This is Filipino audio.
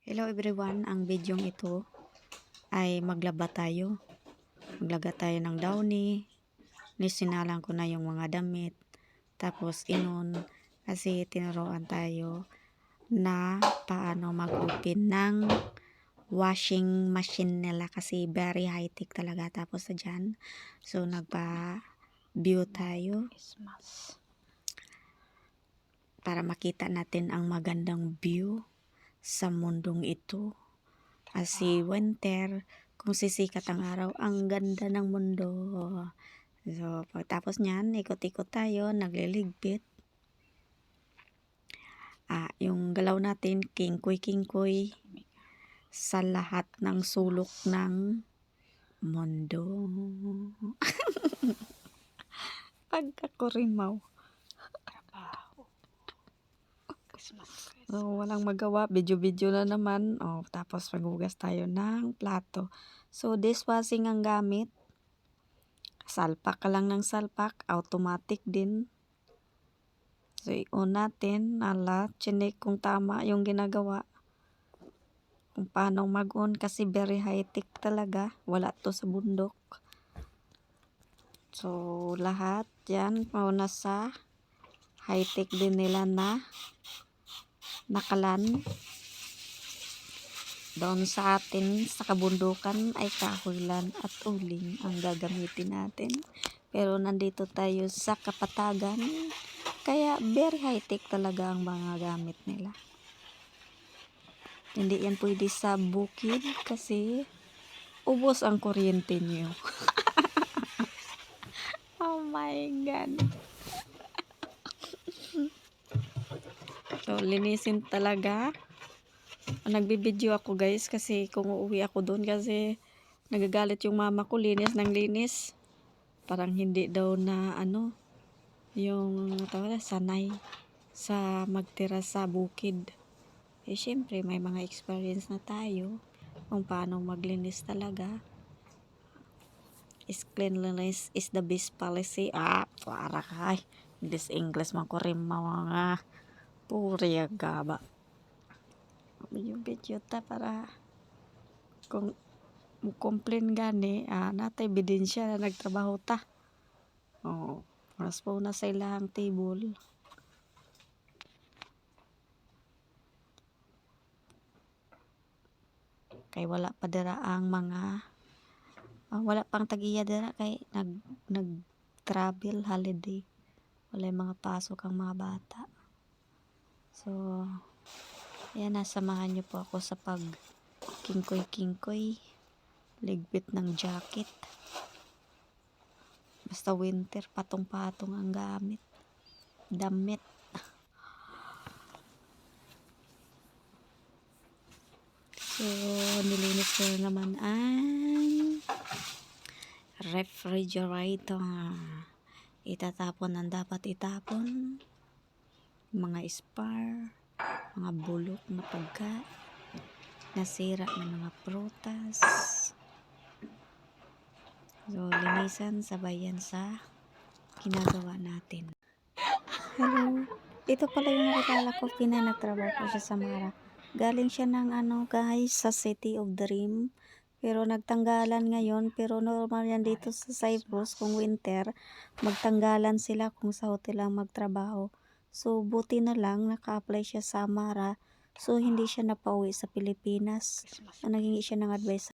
Hello everyone, ang bidyong ito ay maglaba tayo. Maglaga tayo ng downy. Nisinalang ko na yung mga damit. Tapos inon kasi tinuruan tayo na paano mag-open ng washing machine nila kasi very high-tech talaga. Tapos sa dyan, so nagpa-view tayo para makita natin ang magandang view sa mundong ito. Kasi winter, kung sisikat ang araw, ang ganda ng mundo. So, pagtapos nyan, ikot-ikot tayo, nagliligpit. Yung galaw natin, kingkoy-kingkoy sa lahat ng sulok ng mundo. Pagkakurimaw. So, walang magawa, video-video na naman. Tapos maghugas tayo ng plato. So, dishwashing ang gamit. Salpak ka lang ng salpak, automatic din. So, i-on natin, chinek kung tama yung ginagawa. Kung paano mag-on kasi very high-tech talaga. Wala to sa bundok. So, lahat yan, mauna sa high-tech din nila na nakalan. Doon sa atin, sa kabundukan ay kahoy lang at uling ang gagamitin natin. Pero nandito tayo sa kapatagan, kaya very high-tech talaga ang mga gamit nila. Hindi yan pwede sa bukid kasi ubos ang kuryente niyo. Oh my God. So, linisin talaga. Nagbibideo ako guys kasi kung uuwi ako doon kasi nagagalit yung mama ko, linis ng linis. Parang hindi daw na yung sanay sa magtira sa bukid. Syempre may mga experience na tayo kung paano maglinis talaga. Cleanliness is the best policy. Para kay this English man ko rin mga puri agaba. Yung video ta para kung complain gani natay ebidensya na nagtrabaho ta. Oras po na sa ilang table. Kay wala pa dira ang mga wala pang tagiya dira kay nag-travel holiday. Wala yung mga pasok ang mga bata. So, ayan, samahan niyo po ako sa pag kingkoy-kingkoy, ligpit ng jacket. Basta winter, patong-patong ang gamit. Damit. So, nilinis ko na naman ang refrigerator. Itatapon ang dapat itapon. Mga spare, mga bulok na pagkain, nasira na mga prutas. So, linisan sabayan sa ginagawa natin. Hello, ito pala yung nakilala ko, nagtrabaho ko siya sa Mara. Galing siya ng guys, sa City of Dream. Pero nagtanggalan ngayon, pero normal yan dito sa Cyprus kung winter, magtanggalan sila kung sa hotel lang magtrabaho. So, buti na lang naka-apply siya sa Mara. So, hindi siya napauwi sa Pilipinas. Naghingi siya ng advice